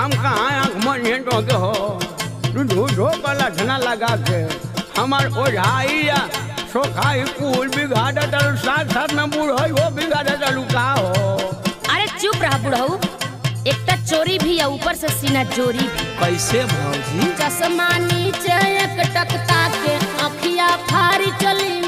हम कहाँ आँख में तो के हो झूठो कला धना लगा के हमार ओझाइया सोखाई कुल बिगाड़ चलू साथ साथ में बूढ़ हो बिगाड़ चलू का हो। अरे चुप रहा बुढ़ऊ, एक तो चोरी भी है ऊपर से सीना चोरी भी। कैसे भौजी? चश्मा नीचे एक टकता के अखिया फारी चली